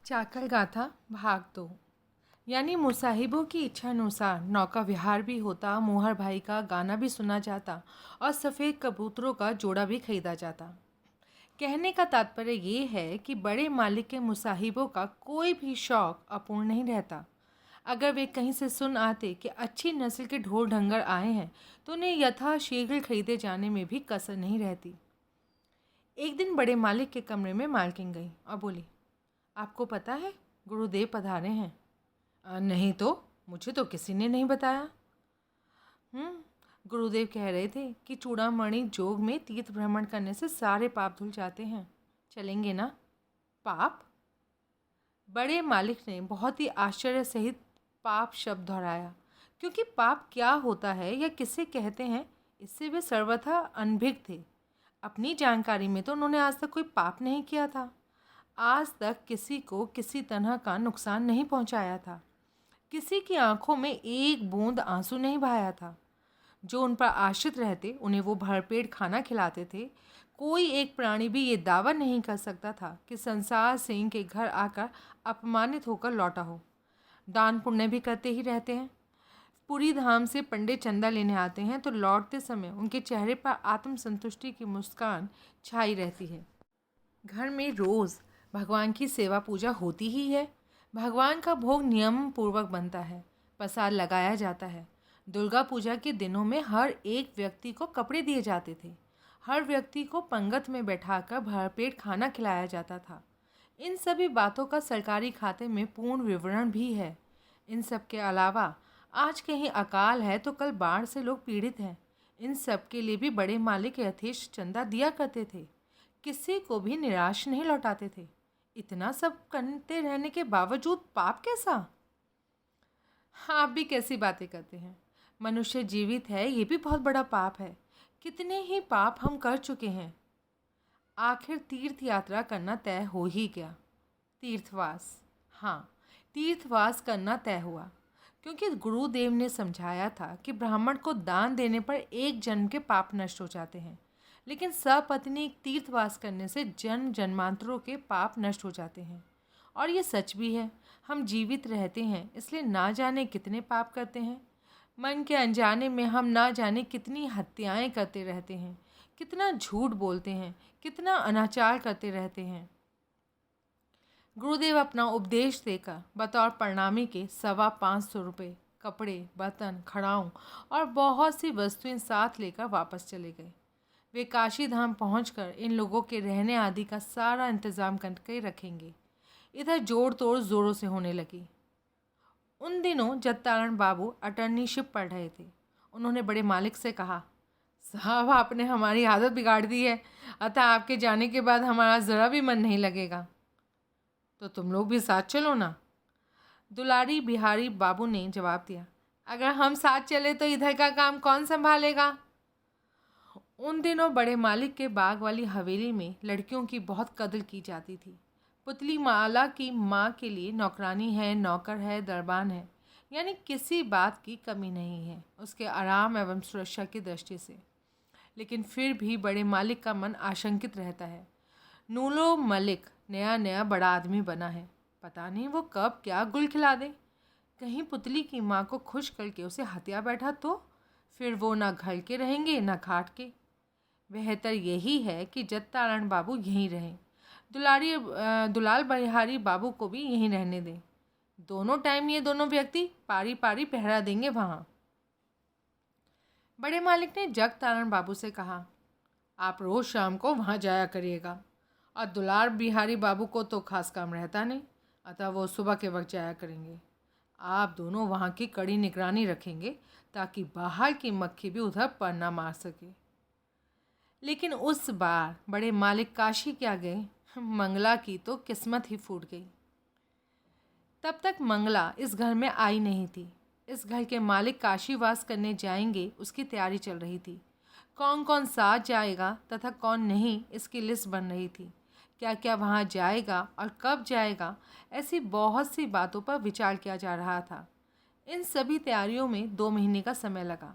चाकल गाथा भाग 2। यानी मुसाहिबों की इच्छा अनुसार नौका विहार भी होता, मोहर भाई का गाना भी सुना जाता और सफ़ेद कबूतरों का जोड़ा भी खरीदा जाता। कहने का तात्पर्य ये है कि बड़े मालिक के मुसाहिबों का कोई भी शौक अपूर्ण नहीं रहता। अगर वे कहीं से सुन आते कि अच्छी नस्ल के ढोल ढंगर आए हैं तो उन्हें यथाशीघ्र खरीदे जाने में भी कसर नहीं रहती। एक दिन बड़े मालिक के कमरे में मालकिन गई और बोली, आपको पता है गुरुदेव पधारे हैं? नहीं तो, मुझे तो किसी ने नहीं बताया। गुरुदेव कह रहे थे कि चूड़ामणि जोग में तीर्थ भ्रमण करने से सारे पाप धुल जाते हैं। चलेंगे ना? पाप? बड़े मालिक ने बहुत ही आश्चर्य सहित पाप शब्द दोहराया, क्योंकि पाप क्या होता है या किसे कहते हैं इससे वे सर्वथा अनभिज्ञ थे। अपनी जानकारी में तो उन्होंने आज तक कोई पाप नहीं किया था, आज तक किसी को किसी तरह का नुकसान नहीं पहुंचाया था, किसी की आंखों में एक बूंद आंसू नहीं बहाया था। जो उन पर आश्रित रहते उन्हें वो भरपेट खाना खिलाते थे। कोई एक प्राणी भी ये दावा नहीं कर सकता था कि संसार सिंह के घर आकर अपमानित होकर लौटा हो। दान पुण्य भी करते ही रहते हैं। पूरी धाम से पंडित चंदा लेने आते हैं तो लौटते समय उनके चेहरे पर आत्मसंतुष्टि की मुस्कान छाई रहती है। घर में रोज़ भगवान की सेवा पूजा होती ही है। भगवान का भोग नियम पूर्वक बनता है, प्रसाद लगाया जाता है। दुर्गा पूजा के दिनों में हर एक व्यक्ति को कपड़े दिए जाते थे, हर व्यक्ति को पंगत में बैठाकर भरपेट खाना खिलाया जाता था। इन सभी बातों का सरकारी खाते में पूर्ण विवरण भी है। इन सब के अलावा आज कहीं अकाल है तो कल बाढ़ से लोग पीड़ित हैं। इन सब के लिए भी बड़े मालिक यथेष्ट चंदा दिया करते थे, किसी को भी निराश नहीं लौटाते थे। इतना सब करते रहने के बावजूद पाप कैसा? आप भी कैसी बातें करते हैं? मनुष्य जीवित है ये भी बहुत बड़ा पाप है। कितने ही पाप हम कर चुके हैं। आखिर तीर्थ यात्रा करना तय हो ही गया। तीर्थवास, हाँ, तीर्थवास करना तय हुआ, क्योंकि गुरुदेव ने समझाया था कि ब्राह्मण को दान देने पर एक जन्म के पाप नष्ट हो जाते हैं, लेकिन सपत्नी तीर्थवास करने से जन्म जन्मांतरों के पाप नष्ट हो जाते हैं। और ये सच भी है। हम जीवित रहते हैं इसलिए ना जाने कितने पाप करते हैं। मन के अनजाने में हम ना जाने कितनी हत्याएं करते रहते हैं, कितना झूठ बोलते हैं, कितना अनाचार करते रहते हैं। गुरुदेव अपना उपदेश देकर बतौर प्रणामी के 525 रुपये, कपड़े, बर्तन, खड़ाऊँ और बहुत सी वस्तुएं साथ लेकर वापस चले गए। वे काशी धाम पहुँचकर इन लोगों के रहने आदि का सारा इंतज़ाम करके रखेंगे। इधर जोड़ तोड़ ज़ोरों से होने लगी। उन दिनों जत्तारण बाबू अटर्नीशिप पढ़ रहे थे। उन्होंने बड़े मालिक से कहा, साहब आपने हमारी आदत बिगाड़ दी है, अतः आपके जाने के बाद हमारा ज़रा भी मन नहीं लगेगा। तो तुम लोग भी साथ चलो ना। दुलारी बिहारी बाबू ने जवाब दिया, अगर हम साथ चले तो इधर का काम कौन संभालेगा? उन दिनों बड़े मालिक के बाग वाली हवेली में लड़कियों की बहुत कदर की जाती थी। पुतली माला की माँ के लिए नौकरानी है, नौकर है, दरबान है, यानी किसी बात की कमी नहीं है उसके आराम एवं सुरक्षा की दृष्टि से। लेकिन फिर भी बड़े मालिक का मन आशंकित रहता है। नूलो मलिक नया नया बड़ा आदमी बना है, पता नहीं वो कब क्या गुल खिला दे। कहीं पुतली की माँ को खुश करके उसे हत्या बैठा तो फिर वो ना घर के रहेंगे ना घाट के। बेहतर यही है कि जत्तारण बाबू यहीं रहें, दुलाल बिहारी बाबू को भी यहीं रहने दें। दोनों टाइम ये दोनों व्यक्ति पारी पारी पहरा देंगे वहाँ। बड़े मालिक ने जगतारण बाबू से कहा, आप रोज़ शाम को वहाँ जाया करिएगा, और दुलार बिहारी बाबू को तो खास काम रहता नहीं, अतः वो सुबह के वक्त जाया करेंगे। आप दोनों वहाँ की कड़ी निगरानी रखेंगे ताकि बाहर की मक्खी भी उधर पर ना मार सके। लेकिन उस बार बड़े मालिक काशी क्या गए, मंगला की तो किस्मत ही फूट गई। तब तक मंगला इस घर में आई नहीं थी। इस घर के मालिक काशीवास करने जाएंगे उसकी तैयारी चल रही थी। कौन कौन साथ जाएगा तथा कौन नहीं इसकी लिस्ट बन रही थी। क्या क्या वहाँ जाएगा और कब जाएगा, ऐसी बहुत सी बातों पर विचार किया जा रहा था। इन सभी तैयारियों में 2 महीने का समय लगा।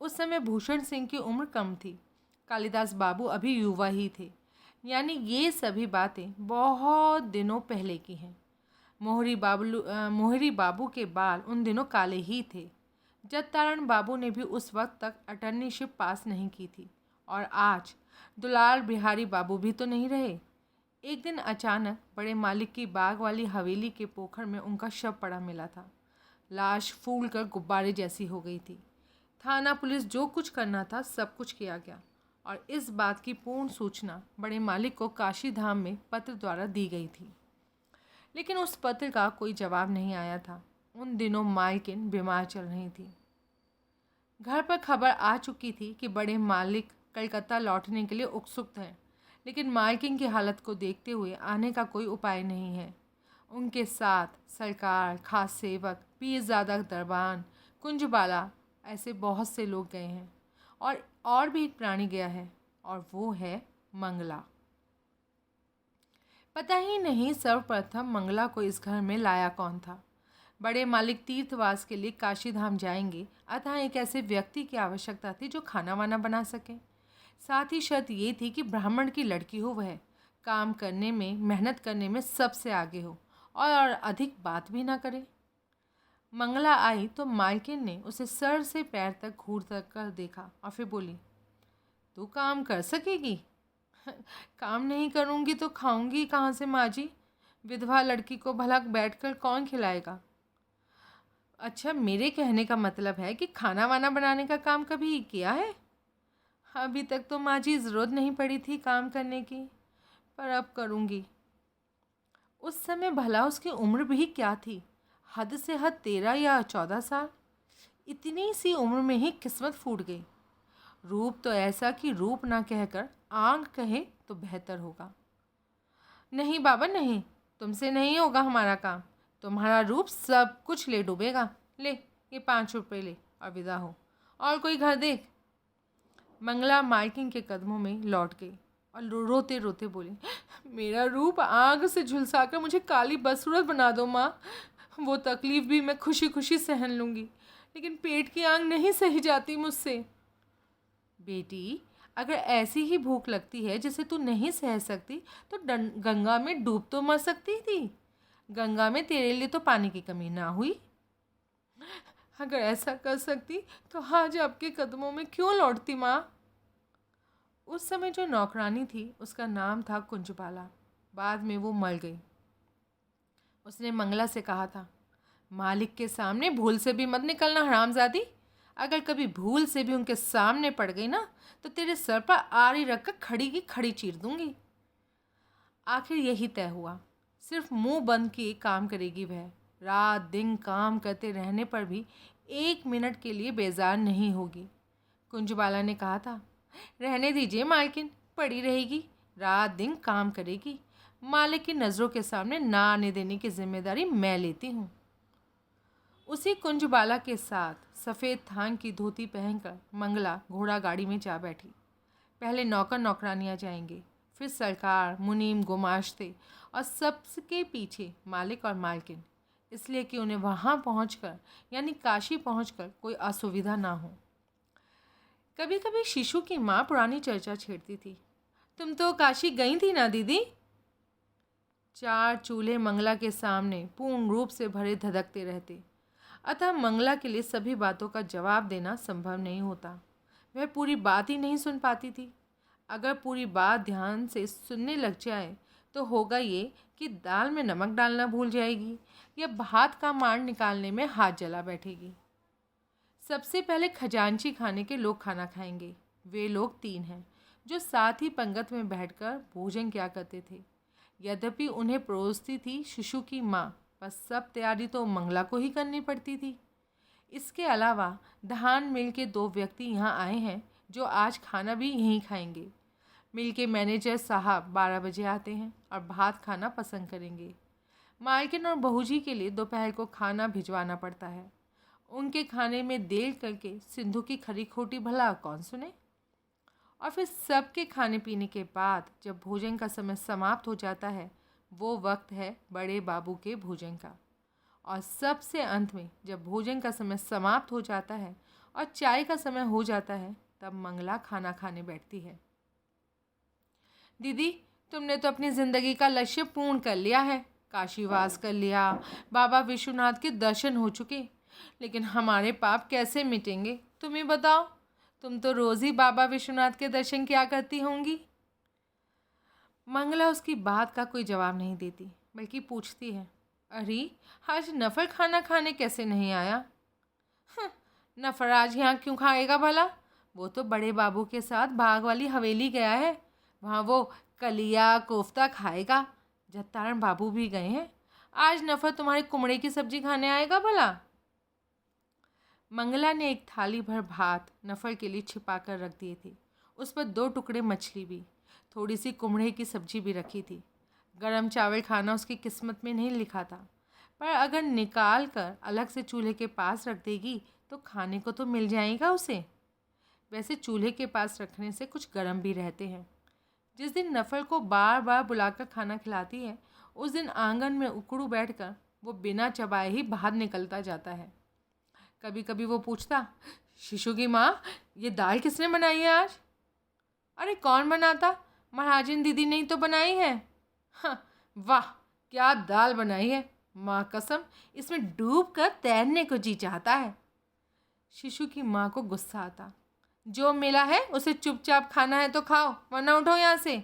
उस समय भूषण सिंह की उम्र कम थी, कालिदास बाबू अभी युवा ही थे। यानी ये सभी बातें बहुत दिनों पहले की हैं। मोहरी बाबू के बाल उन दिनों काले ही थे। जगतारण बाबू ने भी उस वक्त तक अटर्नीशिप पास नहीं की थी, और आज दुलाल बिहारी बाबू भी तो नहीं रहे। एक दिन अचानक बड़े मालिक की बाग वाली हवेली के पोखर में उनका शव पड़ा मिला था। लाश फूल कर गुब्बारे जैसी हो गई थी। थाना पुलिस जो कुछ करना था सब कुछ किया गया, और इस बात की पूर्ण सूचना बड़े मालिक को काशी धाम में पत्र द्वारा दी गई थी। लेकिन उस पत्र का कोई जवाब नहीं आया था। उन दिनों मालकिन बीमार चल रही थी। घर पर खबर आ चुकी थी कि बड़े मालिक कलकत्ता लौटने के लिए उत्सुक हैं, लेकिन मालकिन की हालत को देखते हुए आने का कोई उपाय नहीं है। उनके साथ सरकार, खास सेवक, पीरजादा दरबान, कुंजबाला, ऐसे बहुत से लोग गए हैं, और भी एक प्राणी गया है, और वो है मंगला। पता ही नहीं सर्वप्रथम मंगला को इस घर में लाया कौन था। बड़े मालिक तीर्थवास के लिए काशी धाम जाएंगे, अतः एक ऐसे व्यक्ति की आवश्यकता थी जो खाना वाना बना सके। साथ ही शर्त ये थी कि ब्राह्मण की लड़की हो, वह काम करने में, मेहनत करने में सबसे आगे हो, और अधिक बात भी ना करे। मंगला आई तो मालकिन ने उसे सर से पैर तक घूर तक कर देखा और फिर बोली, तू काम कर सकेगी? काम नहीं करूँगी तो खाऊंगी कहाँ से माँ जी? विधवा लड़की को भला बैठकर कौन खिलाएगा? अच्छा, मेरे कहने का मतलब है कि खाना वाना बनाने का काम कभी किया है? अभी तक तो माँ जी ज़रूरत नहीं पड़ी थी काम करने की, पर अब करूँगी। उस समय भला उसकी उम्र भी क्या थी? हद से हद 13 या 14 साल। इतनी सी उम्र में ही किस्मत फूट गई। रूप तो ऐसा कि रूप ना कहकर आंख कहे तो बेहतर होगा। नहीं बाबा नहीं, तुमसे नहीं होगा हमारा काम। तुम्हारा रूप सब कुछ ले डूबेगा। ले ये 5 रुपये ले और विदा हो, और कोई घर देख। मंगला मालकिन के कदमों में लौट गई और रोते रोते बोली, मेरा रूप आग से झुलसाकर मुझे काली बदसूरत बना दो माँ। वो तकलीफ़ भी मैं खुशी खुशी सहन लूँगी, लेकिन पेट की आग नहीं सही जाती मुझसे। बेटी, अगर ऐसी ही भूख लगती है जिसे तू नहीं सह सकती तो गंगा में डूब तो मर सकती थी। गंगा में तेरे लिए तो पानी की कमी ना हुई। अगर ऐसा कर सकती तो आज आपके कदमों में क्यों लौटती माँ? उस समय जो नौकरानी थी उसका नाम था कुंजबाला। बाद में वो मर गई। उसने मंगला से कहा था, मालिक के सामने भूल से भी मत निकलना हरामजादी। अगर कभी भूल से भी उनके सामने पड़ गई ना तो तेरे सर पर आरी रखकर खड़ी की खड़ी चीर दूंगी। आखिर यही तय हुआ। सिर्फ मुंह बंद किए काम करेगी वह। रात दिन काम करते रहने पर भी 1 मिनट के लिए बेजार नहीं होगी। कुंजबाला ने कहा था, रहने दीजिए मालकिन, पड़ी रहेगी, रात दिन काम करेगी। मालिक की नज़रों के सामने ना आने देने की जिम्मेदारी मैं लेती हूँ। उसी कुंजबाला के साथ सफ़ेद थान की धोती पहनकर मंगला घोड़ा गाड़ी में जा बैठी। पहले नौकर नौकरानियाँ जाएंगे, फिर सरकार, मुनीम, गुमाश्ते, और सबके पीछे मालिक और मालकिन, इसलिए कि उन्हें वहाँ पहुँचकर यानी काशी पहुँचकर कोई असुविधा ना हो। कभी कभी शिशु की माँ पुरानी चर्चा छेड़ती थी, तुम तो काशी गई थी ना दीदी? 4 चूल्हे मंगला के सामने पूर्ण रूप से भरे धधकते रहते, अतः मंगला के लिए सभी बातों का जवाब देना संभव नहीं होता। वह पूरी बात ही नहीं सुन पाती थी। अगर पूरी बात ध्यान से सुनने लग जाए तो होगा ये कि दाल में नमक डालना भूल जाएगी या भात का मांड निकालने में हाथ जला बैठेगी। सबसे पहले खजांची खाने के लोग खाना खाएंगे। वे लोग 3 हैं जो साथ ही पंगत में बैठकर भोजन किया करते थे। यद्यपि उन्हें परोसती थी शिशु की माँ, बस सब तैयारी तो मंगला को ही करनी पड़ती थी। इसके अलावा धान मिल के 2 व्यक्ति यहाँ आए हैं जो आज खाना भी यहीं खाएंगे। मिल के मैनेजर साहब 12 बजे आते हैं और भात खाना पसंद करेंगे। मालकिन और बहूजी के लिए दोपहर को खाना भिजवाना पड़ता है। उनके खाने में देर करके सिंधु की खरी खोटी भला कौन सुने? और फिर सबके खाने पीने के बाद जब भोजन का समय समाप्त हो जाता है, वो वक्त है बड़े बाबू के भोजन का। और सबसे अंत में जब भोजन का समय समाप्त हो जाता है और चाय का समय हो जाता है, तब मंगला खाना खाने बैठती है। दीदी, तुमने तो अपनी ज़िंदगी का लक्ष्य पूर्ण कर लिया है। काशीवास कर लिया, बाबा विश्वनाथ के दर्शन हो चुके, लेकिन हमारे पाप कैसे मिटेंगे तुम ही बताओ। तुम तो रोज ही बाबा विश्वनाथ के दर्शन किया करती होंगी। मंगला उसकी बात का कोई जवाब नहीं देती, बल्कि पूछती है, अरे आज नफर खाना खाने कैसे नहीं आया? नफर आज यहाँ क्यों खाएगा भला? वो तो बड़े बाबू के साथ बाग वाली हवेली गया है, वहाँ वो कलिया कोफ्ता खाएगा। जत्तारण बाबू भी गए हैं। आज नफर तुम्हारे कुमड़े की सब्जी खाने आएगा भला? मंगला ने एक थाली भर भात नफर के लिए छिपा कर रख दिए थे। उस पर 2 टुकड़े मछली भी, थोड़ी सी कुमड़े की सब्जी भी रखी थी। गरम चावल खाना उसकी किस्मत में नहीं लिखा था, पर अगर निकाल कर अलग से चूल्हे के पास रख देगी तो खाने को तो मिल जाएगा उसे। वैसे चूल्हे के पास रखने से कुछ गर्म भी रहते हैं। जिस दिन नफल को बार बार बुलाकर खाना खिलाती है, उस दिन आंगन में उकड़ू बैठकर वो बिना चबाए ही बाहर निकलता जाता है। कभी कभी वो पूछता, शिशु की माँ, ये दाल किसने बनाई है आज? अरे कौन बनाता, महाराजिन दीदी ने ही तो बनाई है। हाँ, वाह क्या दाल बनाई है, माँ कसम इसमें डूब कर तैरने को जी चाहता है। शिशु की माँ को गुस्सा आता, जो मिला है उसे चुपचाप खाना है तो खाओ, वरना उठो यहाँ से।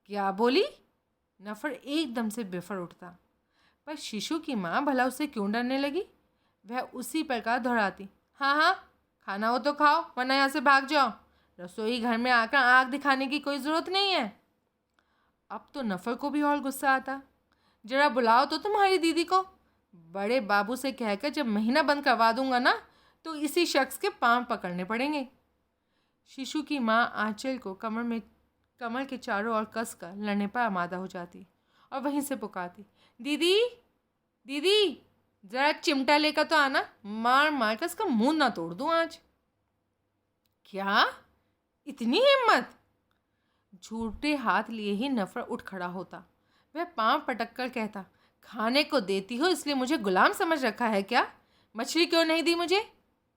क्या बोली? नफर एकदम से बेफर उठता, पर शिशु की माँ भला उसे क्यों डरने लगी? वह उसी प्रकार दोहराती, हाँ हाँ खाना हो तो खाओ, वरना यहाँ से भाग जाओ। रसोई घर में आकर आँख दिखाने की कोई ज़रूरत नहीं है। अब तो नफर को भी और गुस्सा आता, जरा बुलाओ तो तुम्हारी दीदी को। बड़े बाबू से कहकर जब महीना बंद करवा दूंगा ना, तो इसी शख्स के पांव पकड़ने पड़ेंगे। शिशु की माँ आंचल को कमर के चारों ओर कस कर लड़ने पर आमादा हो जाती और वहीं से पुकारती, दीदी दीदी जरा चिमटा लेकर तो आना, मार मार कर इसका मुंह ना तोड़ दूं आज। क्या इतनी हिम्मत? झूठे हाथ लिए ही नफर उठ खड़ा होता। वह पांव पटक कर कहता, खाने को देती हो इसलिए मुझे गुलाम समझ रखा है क्या? मछली क्यों नहीं दी मुझे?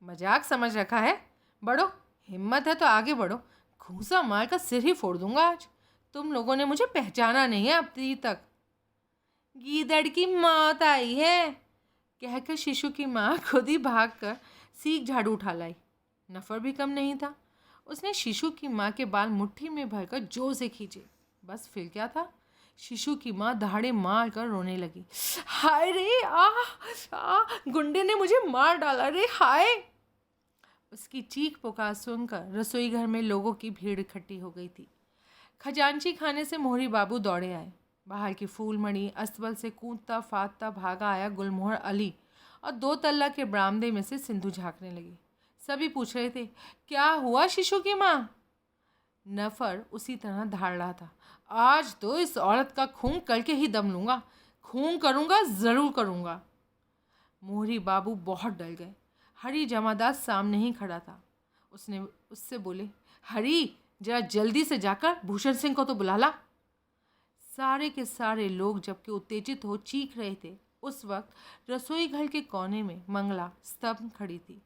मजाक समझ रखा है? बढ़ो, हिम्मत है तो आगे बढ़ो, घूंसा मार कर सिर ही फोड़ दूंगा आज। तुम लोगों ने मुझे पहचाना नहीं है अब तक। गीदड़ की मौत आई है, कहकर शिशु की माँ खुद ही भागकर सीख झाड़ू उठा लाई। नफर भी कम नहीं था, उसने शिशु की माँ के बाल मुट्ठी में भरकर जोर से खींचे। बस फिर क्या था, शिशु की माँ दहाड़े मार कर रोने लगी, हाय रे गुंडे ने मुझे मार डाला रे हाय। उसकी चीख पुकार सुनकर रसोई घर में लोगों की भीड़ इकट्ठी हो गई थी। खजांची खाने से मोहरी बाबू दौड़े आए। बाहर की फूलमणि अस्तबल से कूदता फादता भागा आया गुलमोहर अली, और 2 तल्ला के बरामदे में से सिंधु झांकने लगी। सभी पूछ रहे थे, क्या हुआ शिशु की माँ? नफर उसी तरह धाड़ रहा था, आज तो इस औरत का खून करके ही दम लूँगा, खून करूँगा, ज़रूर करूँगा। मोहरी बाबू बहुत डर गए। हरी जमादार सामने ही खड़ा था। उसने उससे बोले, हरी जरा जल्दी से जाकर भूषण सिंह को तो बुला ला। सारे के सारे लोग जबकि उत्तेजित हो चीख रहे थे, उस वक्त रसोई घर के कोने में मंगला स्तब्ध खड़ी थी।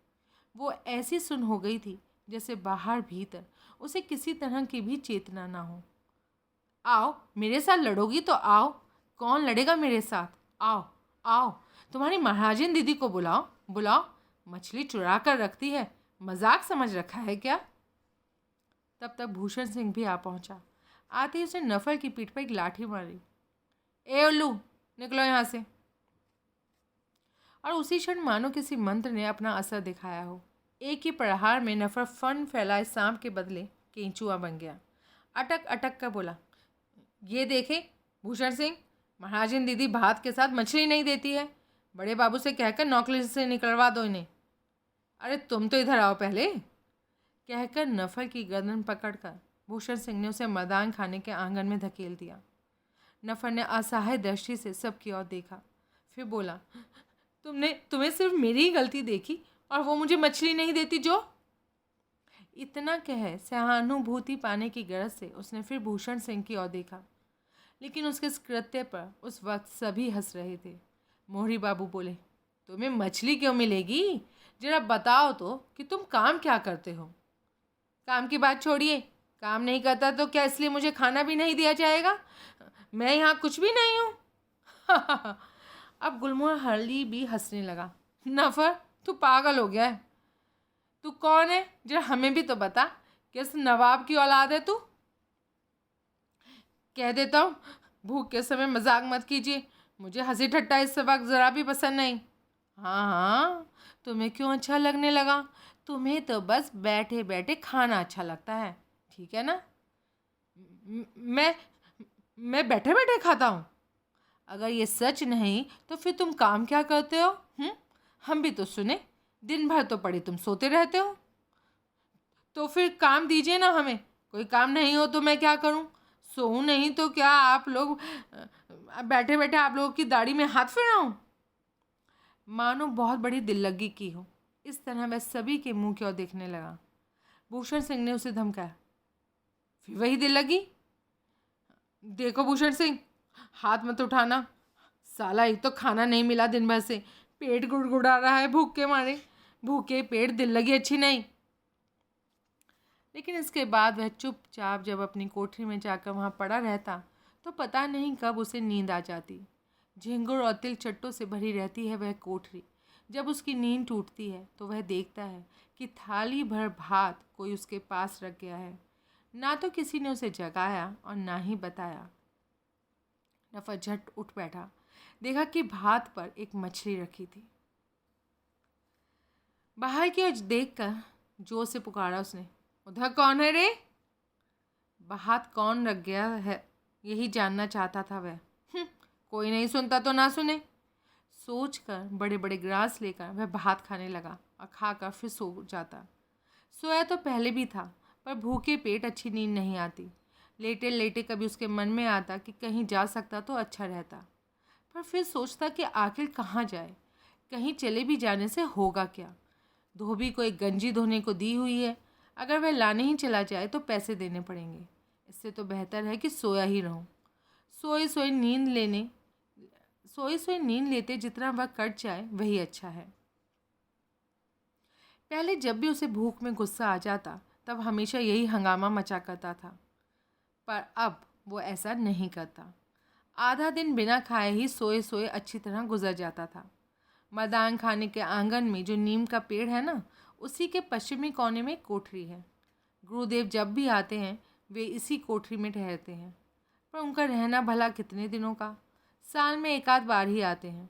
वो ऐसी सुन हो गई थी जैसे बाहर भीतर उसे किसी तरह की भी चेतना ना हो। आओ मेरे साथ लड़ोगी तो आओ, कौन लड़ेगा मेरे साथ? आओ आओ, तुम्हारी महाराजिन दीदी को बुलाओ बुलाओ, मछली चुरा कर रखती है, मजाक समझ रखा है क्या? तब तक भूषण सिंह भी आ पहुंचा। आते ही उसने नफर की पीठ पर एक लाठी मारी, ए उल्लू निकलो यहाँ से। और उसी क्षण मानो किसी मंत्र ने अपना असर दिखाया हो। एक ही प्रहार में नफर फन फैलाए सांप के बदले केंचुआ बन गया। अटक अटक कर बोला, ये देखे भूषण सिंह, महाराजिन दीदी भात के साथ मछली नहीं देती है, बड़े बाबू से कहकर नौकरी से निकलवा दो इन्हें। अरे तुम तो इधर आओ पहले, कहकर नफर की गर्दन पकड़कर भूषण सिंह ने उसे मदान खाने के आंगन में धकेल दिया। नफर ने असहाय दृष्टि से सबकी ओर देखा, फिर बोला, तुम्हें सिर्फ मेरी ही गलती देखी और वो मुझे मछली नहीं देती जो? इतना कह सहानुभूति पाने की गरज से उसने फिर भूषण सिंह की ओर देखा, लेकिन उसके इस कृत्य पर उस वक्त सभी हंस रहे थे। मोहरी बाबू बोले, तुम्हें मछली क्यों मिलेगी? जरा बताओ तो कि तुम काम क्या करते हो? काम की बात छोड़िए, काम नहीं करता तो क्या इसलिए मुझे खाना भी नहीं दिया जाएगा? मैं यहाँ कुछ भी नहीं हूँ। अब गुलमोहर अली भी हंसने लगा। नफर, तू पागल हो गया है। तू कौन है, जरा हमें भी तो बता। किस नवाब की औलाद है तू? कह देता हूँ, भूख के समय मजाक मत कीजिए। मुझे हंसी ठट्टा इस वक्त ज़रा भी पसंद नहीं। हाँ हाँ, तुम्हें क्यों अच्छा लगने लगा? तुम्हें तो बस बैठे बैठे खाना अच्छा लगता है, ठीक है ना? मैं मैं बैठे बैठे खाता हूँ? अगर ये सच नहीं तो फिर तुम काम क्या करते हो? हम भी तो सुने। दिन भर तो पड़े तुम सोते रहते हो। तो फिर काम दीजिए ना हमें। कोई काम नहीं हो तो मैं क्या करूं? सोऊं नहीं तो क्या आप लोग बैठे बैठे आप लोगों की दाढ़ी में हाथ फिराऊं? मानो बहुत बड़ी दिल लगी की हो। इस तरह वह सभी के मुंह की ओर देखने लगा। भूषण सिंह ने उसे धमकाया। फिर वही दिल लगी? देखो भूषण सिंह, हाथ मत उठाना। साला एक तो खाना नहीं मिला दिन भर से, पेट गुड़गुड़ा रहा है भूख के मारे। भूखे पेट दिल लगी अच्छी नहीं। लेकिन इसके बाद वह चुपचाप जब अपनी कोठरी में जाकर वहाँ पड़ा रहता तो पता नहीं कब उसे नींद आ जाती। झिंगुर और तिल चट्टों से भरी रहती है वह कोठरी। जब उसकी नींद टूटती है तो वह देखता है कि थाली भर भात कोई उसके पास रख गया है। ना तो किसी ने उसे जगाया और ना ही बताया। नफर झट उठ बैठा, देखा कि भात पर एक मछली रखी थी। बाहर की ओर देखकर जोर से पुकारा उसने, उधर कौन है रे? भात कौन रख गया है, यही जानना चाहता था वह। कोई नहीं सुनता तो ना सुने, सोचकर बड़े बड़े ग्रास लेकर वह भात खाने लगा और खाकर फिर सो जाता। सोया तो पहले भी था, पर भूखे पेट अच्छी नींद नहीं आती। लेटे लेटे कभी उसके मन में आता कि कहीं जा सकता तो अच्छा रहता, पर फिर सोचता कि आखिर कहाँ जाए। कहीं चले भी जाने से होगा क्या? धोबी को एक गंजी धोने को दी हुई है, अगर वह लाने ही चला जाए तो पैसे देने पड़ेंगे। इससे तो बेहतर है कि सोया ही रहूं। सोई सोई नींद लेते जितना वह कट जाए वही अच्छा है। पहले जब भी उसे भूख में गुस्सा आ जाता तब हमेशा यही हंगामा मचा करता था, पर अब वो ऐसा नहीं करता। आधा दिन बिना खाए ही सोए सोए अच्छी तरह गुजर जाता था। मदान खाने के आंगन में जो नीम का पेड़ है ना, उसी के पश्चिमी कोने में कोठरी है। गुरुदेव जब भी आते हैं वे इसी कोठरी में ठहरते हैं, पर उनका रहना भला कितने दिनों का? साल में एक आध बार ही आते हैं।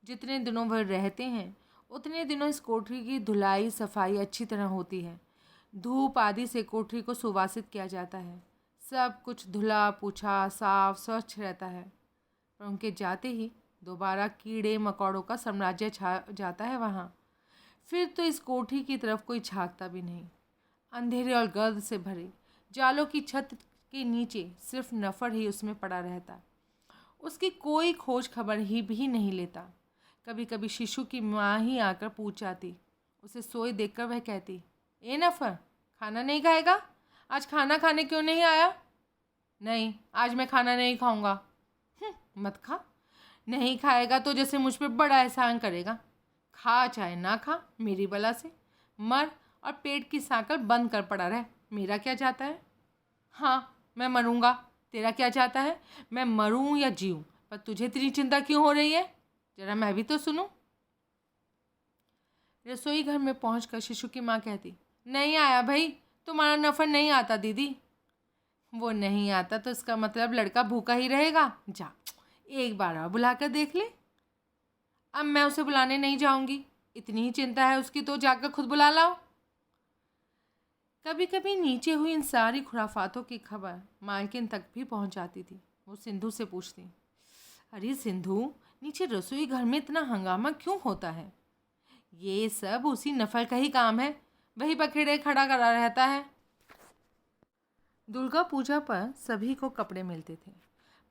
जितने दिनों वह रहते हैं उतने दिनों इस कोठरी की धुलाई सफाई अच्छी तरह होती है। धूप आदि से कोठरी को सुवासित किया जाता है। सब कुछ धुला पूछा साफ स्वच्छ रहता है। पर उनके जाते ही दोबारा कीड़े मकोड़ों का साम्राज्य छा जाता है वहाँ। फिर तो इस कोठरी की तरफ कोई झांकता भी नहीं। अंधेरे और गर्द से भरे जालों की छत के नीचे सिर्फ नफर ही उसमें पड़ा रहता। उसकी कोई खोज खबर ही भी नहीं लेता। कभी कभी शिशु की माँ ही आकर पूछ जाती। उसे सोए देखकर वह कहती, ए नफर, खाना नहीं खाएगा? आज खाना खाने क्यों नहीं आया? नहीं, आज मैं खाना नहीं खाऊंगा। मत खा। नहीं खाएगा तो जैसे मुझ पे बड़ा एहसान करेगा। खा चाहे ना खा, मेरी बला से मर और पेट की सांकल बंद कर पड़ा रहे, मेरा क्या जाता है? हाँ, मैं मरूंगा, तेरा क्या जाता है? मैं मरूं या जीऊं, पर तुझे इतनी चिंता क्यों हो रही है? जरा मैं भी तो सुनूं। रसोई घर में पहुंचकर शिशु की माँ कहती, नहीं आया भाई, तुम्हारा नफर नहीं आता दीदी। वो नहीं आता तो इसका मतलब लड़का भूखा ही रहेगा। जा, एक बार और बुला कर देख ले। अब मैं उसे बुलाने नहीं जाऊंगी, इतनी ही चिंता है उसकी तो जाकर खुद बुला लाओ। कभी कभी नीचे हुई इन सारी खुराफातों की खबर मालकिन तक भी पहुंच जाती थी। वो सिंधु से पूछती, अरे सिंधु, नीचे रसोई घर में इतना हंगामा क्यों होता है? ये सब उसी नफर का ही काम है, वही बखेड़े खड़ा करा रहता है। दुर्गा पूजा पर सभी को कपड़े मिलते थे।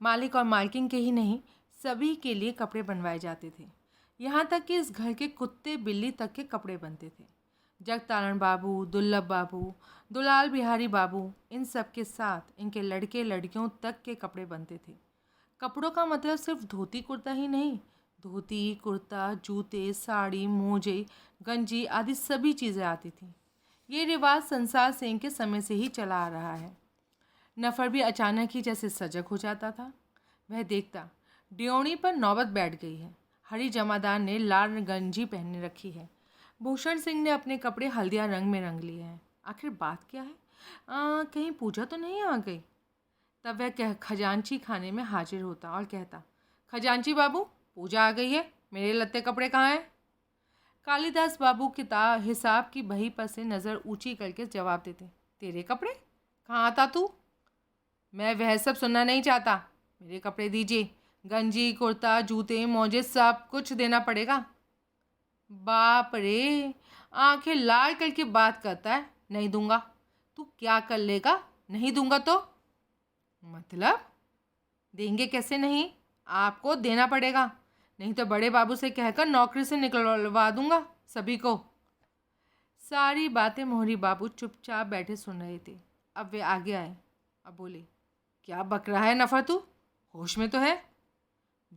मालिक और मालकिन के ही नहीं, सभी के लिए कपड़े बनवाए जाते थे। यहाँ तक कि इस घर के कुत्ते बिल्ली तक के कपड़े बनते थे। जगतारण बाबू, दुर्लभ बाबू, दुलाल बिहारी बाबू, इन सब के साथ इनके लड़के लड़कियों तक के कपड़े बनते थे। कपड़ों का मतलब सिर्फ धोती कुर्ता ही नहीं, धोती कुर्ता, जूते, साड़ी, मोजे, गंजी आदि सभी चीज़ें आती थीं। ये रिवाज संसार सेन के समय से ही चला आ रहा है। नफर भी अचानक ही जैसे सजग हो जाता था। वह देखता ड्योढ़ी पर नौबत बैठ गई है। हरी जमादार ने लाल गंजी पहने रखी है। भूषण सिंह ने अपने कपड़े हल्दिया रंग में रंग लिए हैं। आखिर बात क्या है? कहीं पूजा तो नहीं आ गई? तब वह खजांची खाने में हाजिर होता और कहता, खजांची बाबू, पूजा आ गई है, मेरे लत्ते कपड़े कहाँ हैं? कालिदास बाबू किताब हिसाब की बही पर से नज़र ऊंची करके जवाब देते, तेरे कपड़े? कहाँ आता तू? मैं वह सब सुनना नहीं चाहता, मेरे कपड़े दीजिए। गंजी, कुर्ता, जूते, मोजे सब कुछ देना पड़ेगा। बाप रे, आंखें लाल करके बात करता है। नहीं दूंगा। तू क्या कर लेगा? नहीं दूंगा तो? मतलब देंगे कैसे नहीं? आपको देना पड़ेगा, नहीं तो बड़े बाबू से कहकर नौकरी से निकलवा दूंगा सभी को। सारी बातें मोहरी बाबू चुपचाप बैठे सुन रहे थे। अब वे आगे आए। अब बोले, क्या बक रहा है नफर तू? होश में तो है?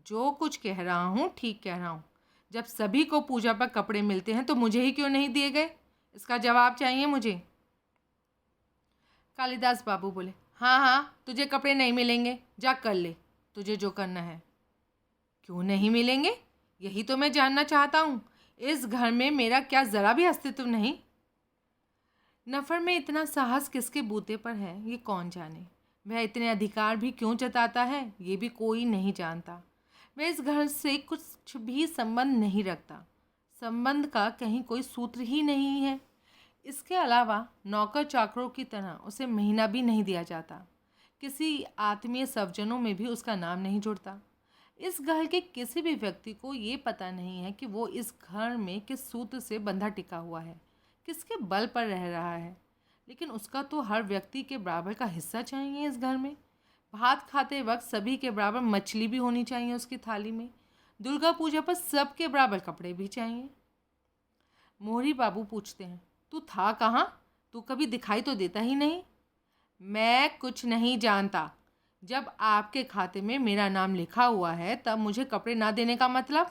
जो कुछ कह रहा हूँ ठीक कह रहा हूँ। जब सभी को पूजा पर कपड़े मिलते हैं तो मुझे ही क्यों नहीं दिए गए? इसका जवाब चाहिए मुझे। कालिदास बाबू बोले, हाँ हाँ, तुझे कपड़े नहीं मिलेंगे, जा कर ले तुझे जो करना है। क्यों नहीं मिलेंगे? यही तो मैं जानना चाहता हूँ। इस घर में मेरा क्या ज़रा भी अस्तित्व नहीं? नफर में इतना साहस किसके बूते पर है ये कौन जाने। वह इतने अधिकार भी क्यों जताता है ये भी कोई नहीं जानता। वह इस घर से कुछ भी संबंध नहीं रखता। संबंध का कहीं कोई सूत्र ही नहीं है। इसके अलावा नौकर चाकरों की तरह उसे महीना भी नहीं दिया जाता। किसी आत्मीय स्वजनों में भी उसका नाम नहीं जुड़ता। इस घर के किसी भी व्यक्ति को ये पता नहीं है कि वो इस घर में किस सूत्र से बंधा टिका हुआ है, किसके बल पर रह रहा है। लेकिन उसका तो हर व्यक्ति के बराबर का हिस्सा चाहिए इस घर में। भात खाते वक्त सभी के बराबर मछली भी होनी चाहिए उसकी थाली में। दुर्गा पूजा पर सबके बराबर कपड़े भी चाहिए। मोहरी बाबू पूछते हैं, तू था कहाँ? तू कभी दिखाई तो देता ही नहीं। मैं कुछ नहीं जानता। जब आपके खाते में मेरा नाम लिखा हुआ है तब मुझे कपड़े ना देने का मतलब?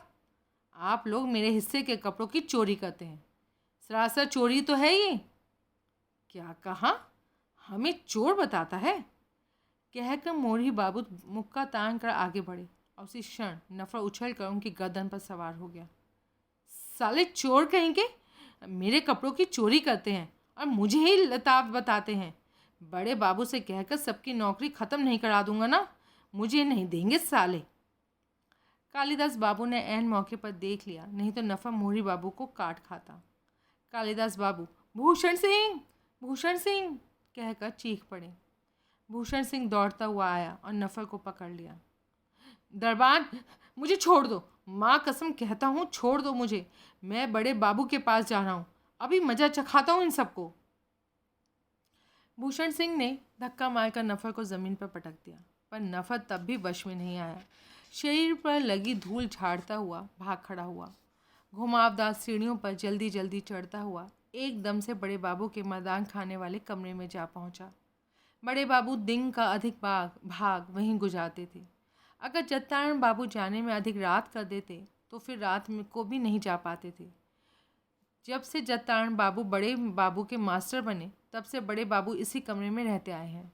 आप लोग मेरे हिस्से के कपड़ों की चोरी करते हैं। सरासर चोरी तो है ये। क्या कहा? हमें चोर बताता है? कहकर मोरी बाबू मुक्का तान कर आगे बढ़े और उसी क्षण नफर उछल कर उनकी गर्दन पर सवार हो गया। साले चोर कहेंगे, मेरे कपड़ों की चोरी करते हैं और मुझे ही लताब बताते हैं। बड़े बाबू से कहकर सबकी नौकरी ख़त्म नहीं करा दूंगा ना, मुझे नहीं देंगे साले। कालिदास बाबू ने ऐन मौके पर देख लिया, नहीं तो नफर मोहरी बाबू को काट खाता। कालिदास बाबू, भूषण सिंह, भूषण सिंह कहकर चीख पड़े। भूषण सिंह दौड़ता हुआ आया और नफर को पकड़ लिया। दरबान, मुझे छोड़ दो, माँ कसम कहता हूँ छोड़ दो मुझे। मैं बड़े बाबू के पास जा रहा हूँ, अभी मजा चखाता हूँ इन सबको। भूषण सिंह ने धक्का मारकर नफर को ज़मीन पर पटक दिया, पर नफर तब भी वश में नहीं आया। शरीर पर लगी धूल झाड़ता हुआ भाग खड़ा हुआ। घुमावदार सीढ़ियों पर जल्दी जल्दी चढ़ता हुआ एकदम से बड़े बाबू के मदान खाने वाले कमरे में जा पहुंचा। बड़े बाबू दिन का अधिक भाग वहीं गुजारते थे। अगर जत्तारण बाबू जाने में अधिक रात कर देते तो फिर रात में को भी नहीं जा पाते थे। जब से जत्तारण बाबू बड़े बाबू के मास्टर बने तब से बड़े बाबू इसी कमरे में रहते आए हैं।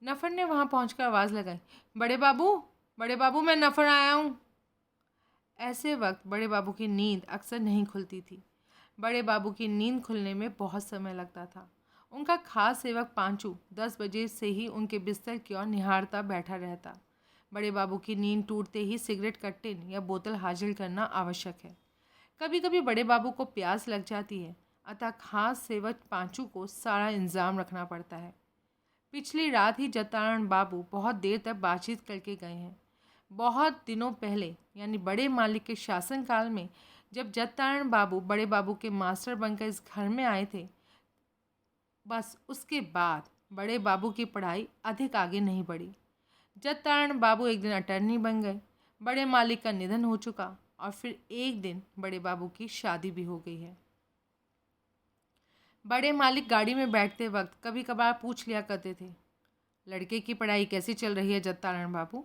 नफर ने वहां पहुंचकर आवाज़ लगाई, बड़े बाबू, मैं नफर आया हूँ। ऐसे वक्त बड़े बाबू की नींद अक्सर नहीं खुलती थी। बड़े बाबू की नींद खुलने में बहुत समय लगता था। उनका खास सेवक पांचू 10 बजे से ही उनके बिस्तर की ओर निहारता बैठा रहता। बड़े बाबू की नींद टूटते ही सिगरेट का टिन या बोतल हाजिर करना आवश्यक है। कभी कभी बड़े बाबू को प्यास लग जाती है, अतः खास सेवक पांचू को सारा इंतजाम रखना पड़ता है। पिछली रात ही जत्तारण बाबू बहुत देर तक बातचीत करके गए हैं। बहुत दिनों पहले यानी बड़े मालिक के शासनकाल में जब जत्तारण बाबू बड़े बाबू के मास्टर बनकर इस घर में आए थे, बस उसके बाद बड़े बाबू की पढ़ाई अधिक आगे नहीं बढ़ी। जत्तारण बाबू एक दिन अटर्नी बन गए। बड़े मालिक का निधन हो चुका और फिर एक दिन बड़े बाबू की शादी भी हो गई है। बड़े मालिक गाड़ी में बैठते वक्त कभी कभार पूछ लिया करते थे, लड़के की पढ़ाई कैसी चल रही है जत्तारण बाबू?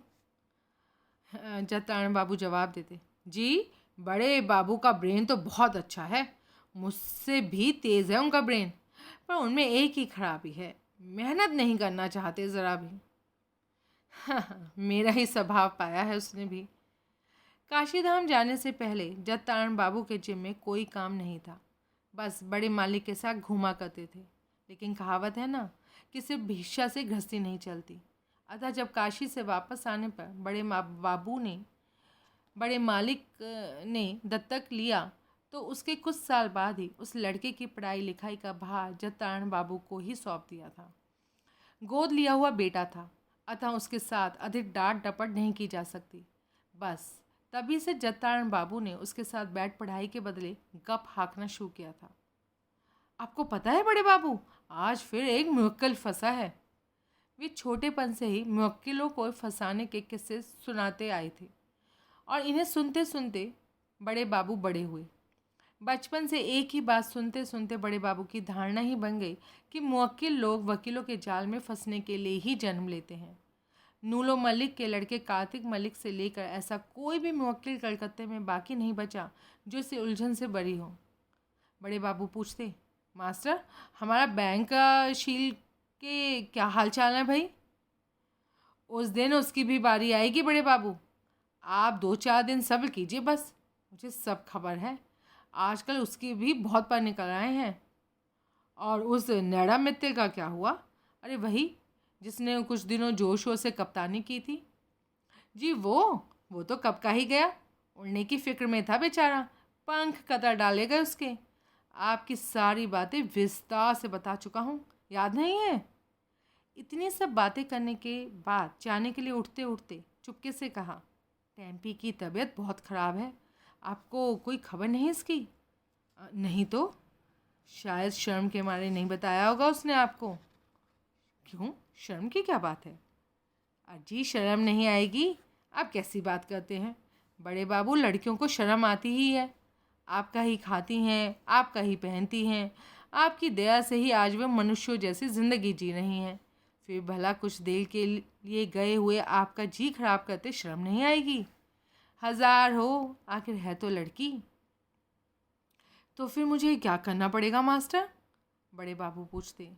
जत्तारण बाबू जवाब देते, जी बड़े बाबू का ब्रेन तो बहुत अच्छा है, मुझसे भी तेज़ है उनका ब्रेन, पर उनमें एक ही खराबी है, मेहनत नहीं करना चाहते ज़रा भी। मेरा ही स्वभाव पाया है उसने भी। काशीधाम जाने से पहले जत्तारण बाबू के जिम में कोई काम नहीं था, बस बड़े मालिक के साथ घूमा करते थे। लेकिन कहावत है ना कि सिर्फ भिक्षा से गृहस्थी नहीं चलती। अतः जब काशी से वापस आने पर बड़े मालिक ने दत्तक लिया तो उसके कुछ साल बाद ही उस लड़के की पढ़ाई लिखाई का भार जत्तारण बाबू को ही सौंप दिया था। गोद लिया हुआ बेटा था, अतः उसके साथ अधिक डांट डपट नहीं की जा सकती। बस तभी से जत्तारण बाबू ने उसके साथ बैठ पढ़ाई के बदले गप हाँकना शुरू किया था। आपको पता है बड़े बाबू, आज फिर एक मुवक्किल फंसा है। वे छोटेपन से ही मुवक्किलों को फंसाने के किस्से सुनाते आए थे और इन्हें सुनते सुनते बड़े बाबू बड़े हुए। बचपन से एक ही बात सुनते सुनते बड़े बाबू की धारणा ही बन गई कि मुवक्किल लोग वकीलों के जाल में फंसने के लिए ही जन्म लेते हैं। नूलो मलिक के लड़के कार्तिक मलिक से लेकर ऐसा कोई भी मुवक्किल कलकत्ते में बाकी नहीं बचा जो इस उलझन से बरी हो। बड़े बाबू पूछते, मास्टर हमारा बैंक का शील के क्या हाल चाल है भाई? उस दिन उसकी भी बारी आएगी बड़े बाबू, आप 2-4 दिन सब्र कीजिए बस। मुझे सब खबर है, आजकल उसकी भी बहुत पर निकल आए हैं। और उस नैड़ा मित्तल का क्या हुआ? अरे वही जिसने कुछ दिनों जोश शोर से कप्तानी की थी। जी वो तो कब का ही गया, उड़ने की फिक्र में था बेचारा, पंख कतर डाले गए उसके। आपकी सारी बातें विस्तार से बता चुका हूँ, याद नहीं है? इतनी सब बातें करने के बाद जाने के लिए उठते उठते चुपके से कहा, टेम्पी की तबीयत बहुत ख़राब है, आपको कोई खबर नहीं इसकी? नहीं तो, शायद शर्म के मारे नहीं बताया होगा उसने आपको। क्यों, शर्म की क्या बात है? अजी शर्म नहीं आएगी, आप कैसी बात करते हैं बड़े बाबू, लड़कियों को शर्म आती ही है। आपका ही खाती हैं, आपका ही पहनती हैं, आपकी दया से ही आज वे मनुष्यों जैसी ज़िंदगी जी रही हैं। फिर भला कुछ देर के लिए गए हुए आपका जी खराब करते शर्म नहीं आएगी? 1000 हो, आखिर है तो लड़की। तो फिर मुझे क्या करना पड़ेगा मास्टर? बड़े बाबू पूछते।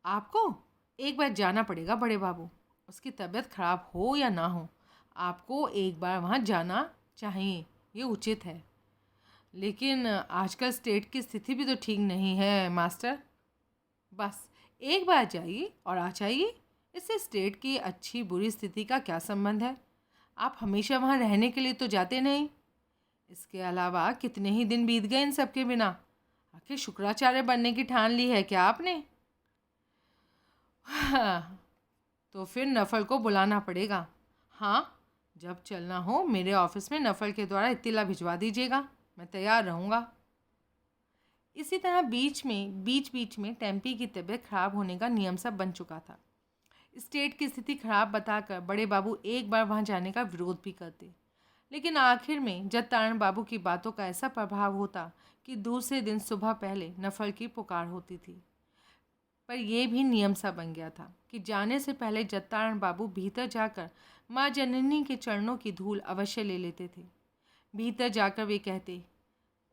आपको एक बार जाना पड़ेगा बड़े बाबू, उसकी तबीयत खराब हो या ना हो, आपको एक बार वहाँ जाना चाहिए, ये उचित है। लेकिन आजकल स्टेट की स्थिति भी तो ठीक नहीं है मास्टर। बस एक बार जाइए और आ जाइए, इससे स्टेट की अच्छी बुरी स्थिति का क्या संबंध है? आप हमेशा वहाँ रहने के लिए तो जाते नहीं। इसके अलावा कितने ही दिन बीत गए इन सब के बिना। आखिर शुक्राचार्य बनने की ठान ली है क्या आपने? हाँ, तो फिर नफल को बुलाना पड़ेगा। हाँ, जब चलना हो मेरे ऑफिस में नफल के द्वारा इत्तिला भिजवा दीजिएगा, मैं तैयार रहूँगा। इसी तरह बीच बीच में टेम्पी की तबीयत खराब होने का नियम सा बन चुका था। स्टेट की स्थिति खराब बताकर बड़े बाबू एक बार वहाँ जाने का विरोध भी करते, लेकिन आखिर में जत्तारण बाबू की बातों का ऐसा प्रभाव होता कि दूसरे दिन सुबह पहले नफल की पुकार होती थी। पर यह भी नियम सा बन गया था कि जाने से पहले जत्तारण बाबू भीतर जाकर माँ जननी के चरणों की धूल अवश्य ले लेते थे। भीतर जाकर वे कहते,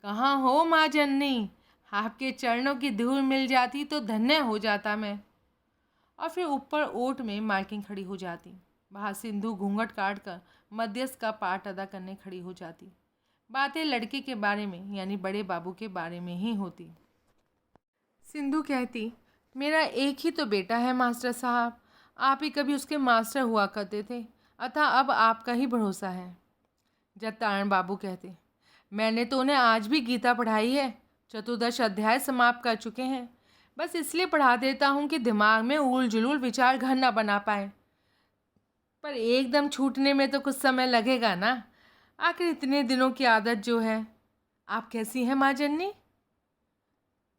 कहाँ हो माँ जननी, आपके चरणों की धूल मिल जाती तो धन्य हो जाता मैं। और फिर ऊपर ओट में मालकिन खड़ी हो जाती, बाहर सिंधु घूंघट काट कर मध्यस्थ का पाठ अदा करने खड़ी हो जाती। बातें लड़के के बारे में यानी बड़े बाबू के बारे में ही होती। सिंधु कहती, मेरा एक ही तो बेटा है मास्टर साहब, आप ही कभी उसके मास्टर हुआ करते थे, अतः अब आपका ही भरोसा है। जत्तारण बाबू कहते, मैंने तो उन्हें आज भी गीता पढ़ाई है, 14 अध्याय समाप्त कर चुके हैं, बस इसलिए पढ़ा देता हूँ कि दिमाग में उल जुलूल विचार घर न बना पाए। पर एकदम छूटने में तो कुछ समय लगेगा ना, आखिर इतने दिनों की आदत जो है। आप कैसी हैं माँ जननी?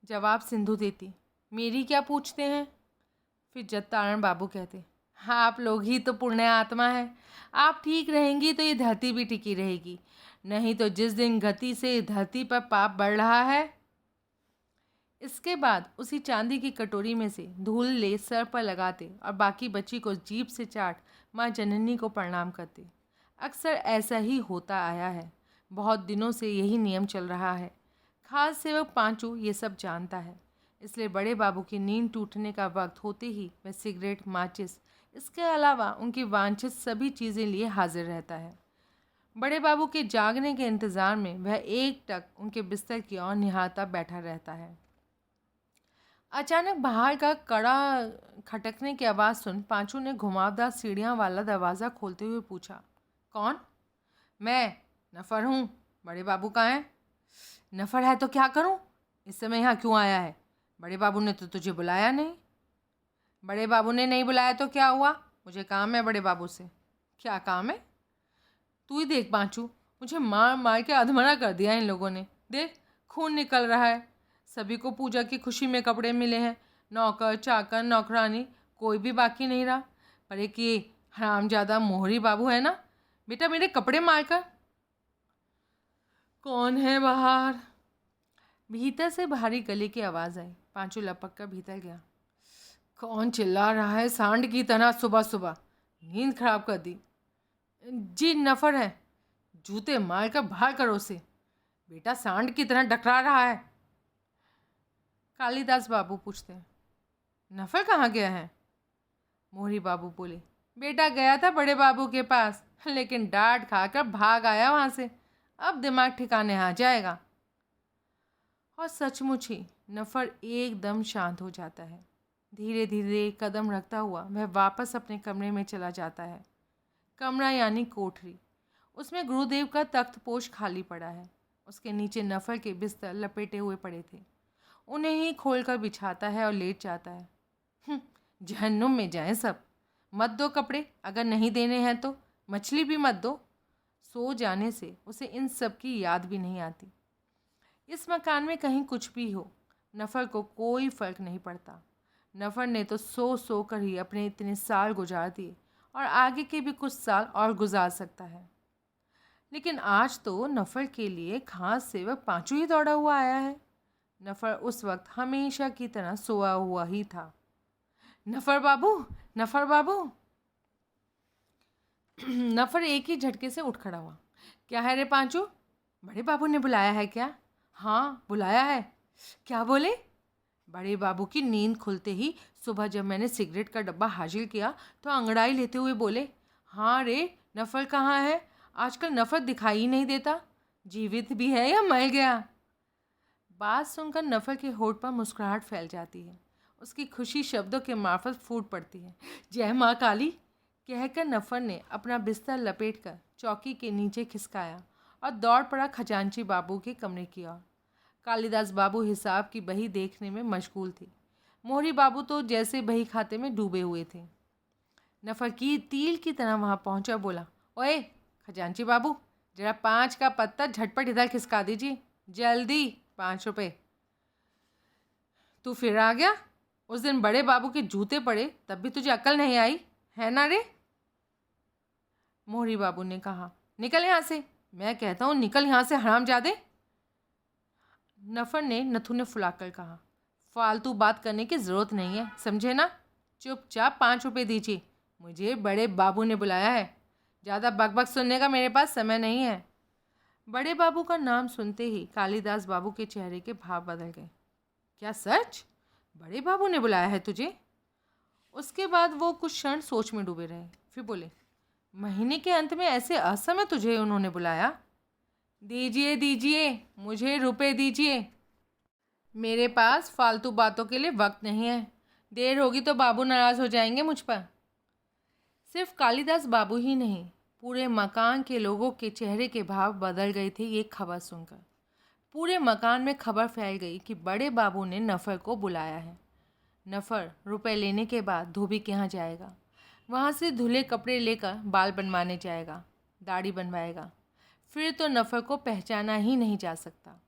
जवाब सिंधु देती, मेरी क्या पूछते हैं? फिर जत्तारण बाबू कहते, हाँ आप लोग ही तो पुण्य आत्मा है, आप ठीक रहेंगी तो ये धरती भी टिकी रहेगी, नहीं तो जिस दिन गति से धरती पर पाप बढ़ रहा है। इसके बाद उसी चांदी की कटोरी में से धूल ले सर पर लगाते और बाकी बच्ची को जीभ से चाट माँ जननी को प्रणाम करते। अक्सर ऐसा ही होता आया है, बहुत दिनों से यही नियम चल रहा है। खास सेवक पांचू ये सब जानता है, इसलिए बड़े बाबू की नींद टूटने का वक्त होते ही वह सिगरेट, माचिस इसके अलावा उनकी वांछित सभी चीज़ें लिए हाजिर रहता है। बड़े बाबू के जागने के इंतज़ार में वह एकटक उनके बिस्तर की ओर निहारता बैठा रहता है। अचानक बाहर का कड़ा खटकने की आवाज़ सुन पांचू ने घुमावदार सीढ़ियाँ वाला दरवाज़ा खोलते हुए पूछा, कौन? मैं नफ़र हूँ। बड़े बाबू कहाँ हैं? नफ़र है तो क्या करूँ? इस समय यहाँ क्यों आया है? बड़े बाबू ने तो तुझे बुलाया नहीं। बड़े बाबू ने नहीं बुलाया तो क्या हुआ? मुझे काम है बड़े बाबू से। क्या काम है? तू ही देख पांचू, मुझे मार मार के अधमरा कर दिया इन लोगों ने। देख, खून निकल रहा है। सभी को पूजा की खुशी में कपड़े मिले हैं। नौकर चाकर नौकरानी कोई भी बाकी नहीं रहा। पर एक ये हरामजादा मोहरी बाबू है ना, बेटा मेरे कपड़े मारकर। कौन है बाहर? भीतर से भारी गले की आवाज़ आई। पांचू लपक कर भीतर गया। कौन चिल्ला रहा है सांड की तरह सुबह सुबह? नींद खराब कर दी। जी नफ़र है। जूते मार कर बाहर करो उसे। बेटा सांड की तरह डकरा रहा है। कालिदास बाबू पूछते हैं, नफ़र कहाँ गया है? मोहरी बाबू बोले, बेटा गया था बड़े बाबू के पास, लेकिन डांट खाकर भाग आया वहाँ से। अब दिमाग ठिकाने आ जाएगा। और सचमुच ही नफ़र एकदम शांत हो जाता है। धीरे धीरे कदम रखता हुआ वह वापस अपने कमरे में चला जाता है। कमरा यानी कोठरी। उसमें गुरुदेव का तख्तपोश खाली पड़ा है। उसके नीचे नफ़र के बिस्तर लपेटे हुए पड़े थे। उन्हें ही खोलकर बिछाता है और लेट जाता है। जहन्नुम में जाएं सब। मत दो कपड़े, अगर नहीं देने हैं तो मछली भी मत दो। सो जाने से उसे इन सब की याद भी नहीं आती। इस मकान में कहीं कुछ भी हो, नफ़र को कोई फ़र्क नहीं पड़ता। नफ़र ने तो सो कर ही अपने इतने साल गुजार दिए और आगे के भी कुछ साल और गुजार सकता है। लेकिन आज तो नफ़र के लिए खास सेवक पांचू ही दौड़ा हुआ आया है। नफ़र उस वक्त हमेशा की तरह सोया हुआ ही था। नफ़र बाबू, नफ़र बाबू। नफ़र एक ही झटके से उठ खड़ा हुआ। क्या है रे पांचू? बड़े बाबू ने बुलाया है क्या? हाँ बुलाया है। क्या बोले? बड़े बाबू की नींद खुलते ही सुबह जब मैंने सिगरेट का डब्बा हाजिर किया तो अंगड़ाई लेते हुए बोले, हाँ रे नफ़र कहाँ है? आजकल नफ़र दिखाई ही नहीं देता। जीवित भी है या मर गया? बात सुनकर नफ़र के होठ पर मुस्कुराहट फैल जाती है। उसकी खुशी शब्दों के मार्फत फूट पड़ती है। जय माँ काली कहकर नफ़र ने अपना बिस्तर लपेटकर चौकी के नीचे खिसकाया और दौड़ पड़ा खजांची बाबू के कमरे की ओर। कालिदास बाबू हिसाब की बही देखने में मशगूल थे। मोहरी बाबू तो जैसे बही खाते में डूबे हुए थे। नफ़र की तील की तरह वहाँ पहुँचा, बोला, ओए खजांची बाबू, जरा 5 का पत्ता झटपट इधर खिसका दीजिए, जल्दी। 5 रुपये। तू फिर आ गया? उस दिन बड़े बाबू के जूते पड़े तब भी तुझे अक्ल नहीं आई है ना रे? मोहरी बाबू ने कहा, निकल यहाँ से। मैं कहता हूँ निकल यहाँ से हरामजादे। नफ़र ने नथुने फुलाकर कहा, फालतू बात करने की ज़रूरत नहीं है, समझे ना? चुपचाप 5 रुपये दीजिए। मुझे बड़े बाबू ने बुलाया है। ज़्यादा बकबक सुनने का मेरे पास समय नहीं है। बड़े बाबू का नाम सुनते ही कालिदास बाबू के चेहरे के भाव बदल गए। क्या सच? बड़े बाबू ने बुलाया है तुझे? उसके बाद वो कुछ क्षण सोच में डूबे रहे, फिर बोले, महीने के अंत में ऐसे असमय तुझे उन्होंने बुलाया? दीजिए दीजिए, मुझे रुपए दीजिए। मेरे पास फालतू बातों के लिए वक्त नहीं है। देर होगी तो बाबू नाराज़ हो जाएंगे मुझ पर। सिर्फ कालिदास बाबू ही नहीं, पूरे मकान के लोगों के चेहरे के भाव बदल गए थे ये खबर सुनकर। पूरे मकान में खबर फैल गई कि बड़े बाबू ने नफ़र को बुलाया है। नफ़र रुपए लेने के बाद धोबी के यहाँ जाएगा। वहाँ से धुले कपड़े लेकर बाल बनवाने जाएगा, दाढ़ी बनवाएगा। फिर तो नफ़र को पहचाना ही नहीं जा सकता।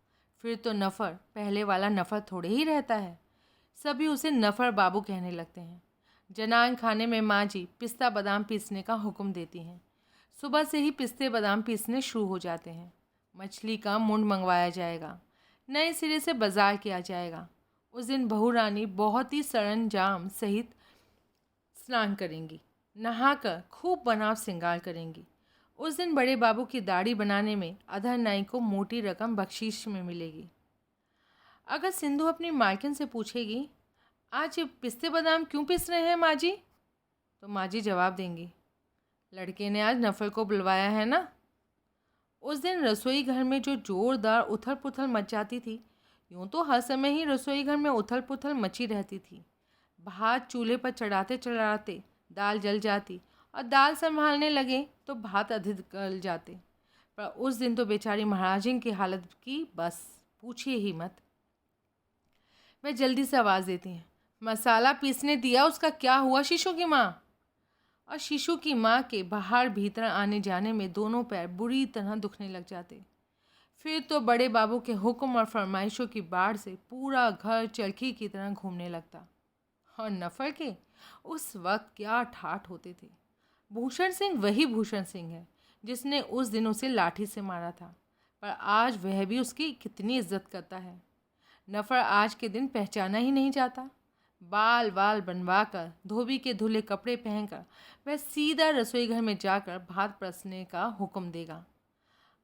फिर तो नफ़र पहले वाला नफ़र थोड़े ही रहता है। सभी उसे नफ़र बाबू कहने लगते हैं। जनान खाने में माँ जी पिस्ता बादाम पीसने का हुक्म देती हैं। सुबह से ही पिस्ते बादाम पीसने शुरू हो जाते हैं। मछली का मुंड मंगवाया जाएगा। नए सिरे से बाजार किया जाएगा। उस दिन बहू रानी बहुत ही सरंजाम सहित स्नान करेंगी, नहाकर खूब बनाव श्रृंगार करेंगी। उस दिन बड़े बाबू की दाढ़ी बनाने में अधर नाई को मोटी रकम बख्शीश में मिलेगी। अगर सिंधु अपनी मालकिन से पूछेगी, आज पिस्ते बादाम क्यों पीस रहे हैं माँ जी, तो माँ जी जवाब देंगी, लड़के ने आज नफल को बुलवाया है ना। उस दिन रसोई घर में जो जोरदार उथल पुथल मच जाती थी, यूं तो हर समय ही रसोई घर में उथल पुथल मची रहती थी। भात चूल्हे पर चढ़ाते चढ़ाते दाल जल जाती और दाल संभालने लगे तो भात अधिक गल जाते। पर उस दिन तो बेचारी महाराजिन की हालत की बस पूछिए ही मत। वह जल्दी से आवाज़ देती हैं, मसाला पीसने दिया, उसका क्या हुआ शिशु की माँ। और शिशु की माँ के बाहर भीतर आने जाने में दोनों पैर बुरी तरह दुखने लग जाते। फिर तो बड़े बाबू के हुक्म और फरमाइशों की बाढ़ से पूरा घर चरखी की तरह घूमने लगता। और नफल के उस वक्त क्या ठाठ होते थे। भूषण सिंह वही भूषण सिंह है जिसने उस दिन उसे लाठी से मारा था, पर आज वह भी उसकी कितनी इज्जत करता है। नफर आज के दिन पहचाना ही नहीं जाता। बाल वाल बनवाकर धोबी के धुले कपड़े पहनकर वह सीधा रसोई घर में जाकर भात परसने का हुक्म देगा।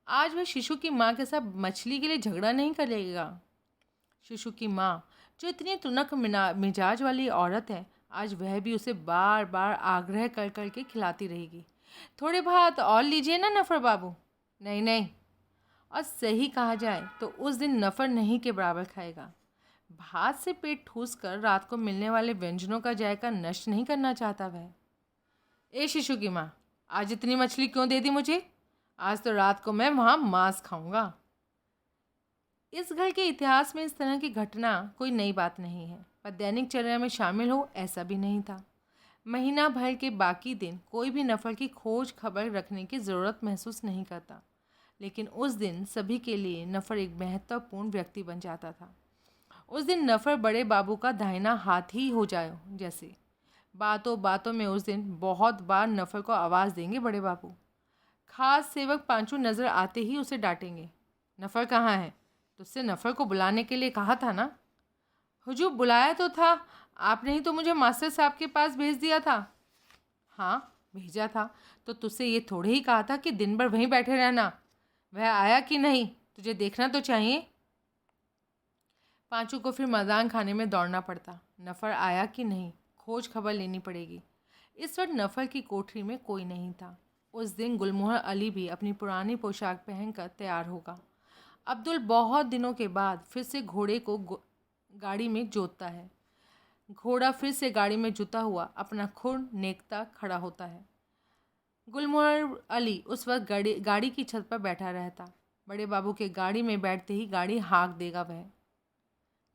आज वह शिशु की माँ के साथ मछली के लिए झगड़ा नहीं करेगा। शिशु की माँ जो इतनी तुनक मिजाज वाली औरत है, आज वह भी उसे बार बार आग्रह कर कर के खिलाती रहेगी, थोड़े भात और लीजिए ना नफर बाबू। नहीं नहीं, और सही कहा जाए तो उस दिन नफर नहीं के बराबर खाएगा। भात से पेट ठूस कर रात को मिलने वाले व्यंजनों का जायका नष्ट नहीं करना चाहता वह। ए शिशु की माँ, आज इतनी मछली क्यों दे दी मुझे? आज तो रात को मैं वहाँ मांस खाऊंगा। इस घर के इतिहास में इस तरह की घटना कोई नई बात नहीं है, पर दैनिक चर्या में शामिल हो ऐसा भी नहीं था। महीना भर के बाकी दिन कोई भी नफर की खोज खबर रखने की ज़रूरत महसूस नहीं करता, लेकिन उस दिन सभी के लिए नफर एक महत्वपूर्ण व्यक्ति बन जाता था। उस दिन नफर बड़े बाबू का दाहिना हाथ ही हो जाए जैसे। बातों बातों में उस दिन बहुत बार नफर को आवाज़ देंगे बड़े बाबू। खास सेवक पांचू नज़र आते ही उसे डांटेंगे, नफर कहाँ है? तुझसे नफर को बुलाने के लिए कहा था ना। हुजूर बुलाया तो था, आपने ही तो मुझे मास्टर साहब के पास भेज दिया था। हाँ भेजा था, तो तुझसे ये थोड़े ही कहा था कि दिन भर वहीं बैठे रहना। वह आया कि नहीं, तुझे देखना तो चाहिए। पांचू को फिर मैदान खाने में दौड़ना पड़ता। नफर आया कि नहीं, खोज खबर लेनी पड़ेगी। इस वक्त नफर की कोठरी में कोई नहीं था। उस दिन गुलमोहर अली भी अपनी पुरानी पोशाक पहनकर तैयार होगा। अब्दुल बहुत दिनों के बाद फिर से घोड़े को गाड़ी में जोतता है। घोड़ा फिर से गाड़ी में जुता हुआ अपना खुर नेकता खड़ा होता है। गुलमोहर अली उस वक्त गाड़ी की छत पर बैठा रहता। बड़े बाबू के गाड़ी में बैठते ही गाड़ी हाँक देगा वह,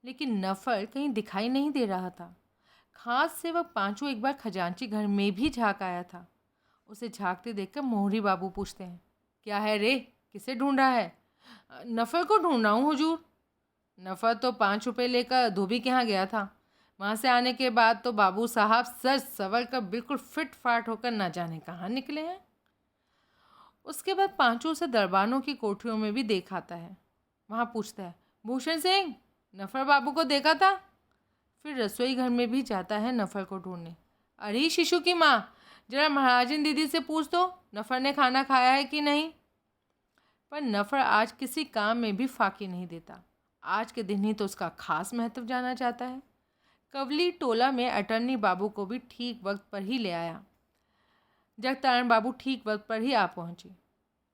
लेकिन नफर कहीं दिखाई नहीं दे रहा था। खास सेवक पांचू एक बार खजांची घर में भी झाँक आया था। उसे झाँकते देखकर मोहरी बाबू पूछते हैं, क्या है रे, किसे ढूंढ रहा है? नफर को ढूंढ रहा हूँ हुजूर। नफर तो 5 रुपये लेकर धोबी के यहाँ गया था। वहाँ से आने के बाद तो बाबू साहब सज सवर कर बिल्कुल फिट फाट होकर ना जाने कहाँ निकले हैं। उसके बाद पांचू उसे दरबानों की कोठरियों में भी देख आता है। वहाँ पूछता है, भूषण सिंह, नफर बाबू को देखा था? फिर रसोई घर में भी जाता है नफर को ढूंढने। अरे शिशु की माँ, जरा महाराजिन दीदी से पूछ दो नफर ने खाना खाया है कि नहीं। पर नफर आज किसी काम में भी फाकी नहीं देता। आज के दिन ही तो उसका खास महत्व जाना जाता है। कवली टोला में अटर्नी बाबू को भी ठीक वक्त पर ही ले आया। जगतारण बाबू ठीक वक्त पर ही आ पहुंचे।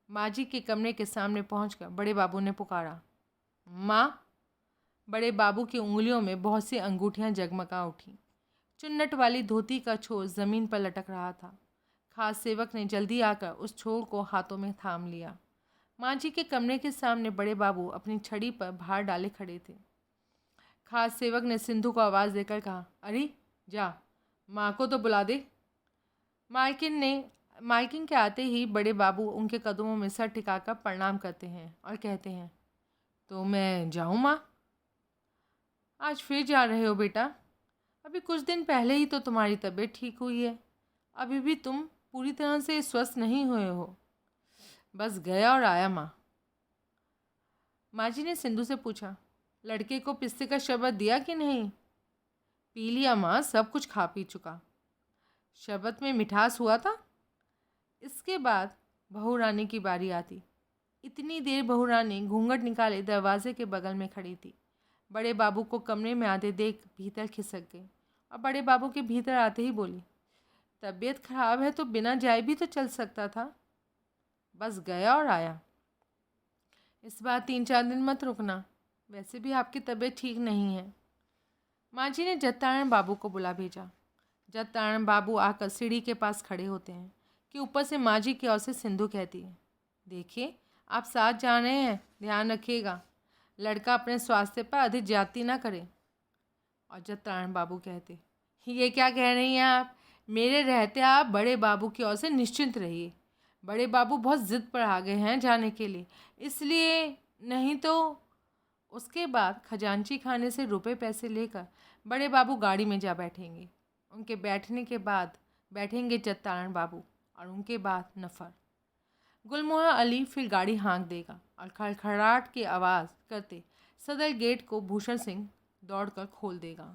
माँ जी के कमरे के सामने पहुंचकर बड़े बाबू ने पुकारा, माँ। बड़े बाबू की उंगलियों में बहुत सी अंगूठियां जगमगा उठीं। चुन्नट वाली धोती का छोर ज़मीन पर लटक रहा था। खास सेवक ने जल्दी आकर उस छोर को हाथों में थाम लिया। माँ जी के कमरे के सामने बड़े बाबू अपनी छड़ी पर भार डाले खड़े थे। खास सेवक ने सिंधु को आवाज़ देकर कहा, अरे जा, माँ को तो बुला दे। मालकिन के आते ही बड़े बाबू उनके कदमों में सर टिकाकर प्रणाम करते हैं और कहते हैं, तो मैं जाऊँ माँ? आज फिर जा रहे हो बेटा? अभी कुछ दिन पहले ही तो तुम्हारी तबीयत ठीक हुई है। अभी भी तुम पूरी तरह से स्वस्थ नहीं हुए हो। बस गया और आया माँ। माँ जी ने सिंधु से पूछा, लड़के को पिस्ते का शरबत दिया कि नहीं? पी लिया माँ, सब कुछ खा पी चुका। शरबत में मिठास हुआ था? इसके बाद बहू रानी की बारी आती। इतनी देर बहू रानी घूंघट निकाले दरवाजे के बगल में खड़ी थी। बड़े बाबू को कमरे में आते देख भीतर खिसक गई और बड़े बाबू के भीतर आते ही बोली, तबीयत खराब है तो बिना जाए भी तो चल सकता था। बस गया और आया। इस बार 3-4 दिन मत रुकना, वैसे भी आपकी तबीयत ठीक नहीं है। माँ जी ने जत्तारण बाबू को बुला भेजा। जत्तारण बाबू आकर सीढ़ी के पास खड़े होते हैं कि ऊपर से माँ जी की ओर से सिंधु कहती है, देखिए आप साथ जा रहे हैं, ध्यान रखिएगा, लड़का अपने स्वास्थ्य पर अधिक ज्यादती ना करे। और जत्तारण बाबू कहते, ये क्या कह रही हैं आप? मेरे रहते आप बड़े बाबू की ओर से निश्चिंत रहिए। बड़े बाबू बहुत ज़िद पर आ गए हैं जाने के लिए, इसलिए नहीं तो। उसके बाद खजांची खाने से रुपए पैसे लेकर बड़े बाबू गाड़ी में जा बैठेंगे। उनके बैठने के बाद बैठेंगे जत्तारण बाबू और उनके बाद नफ़र। गुलमोहर अली फिर गाड़ी हाँक देगा और खड़खड़ाहट की आवाज़ करते सदर गेट को भूषण सिंह दौड़कर खोल देगा।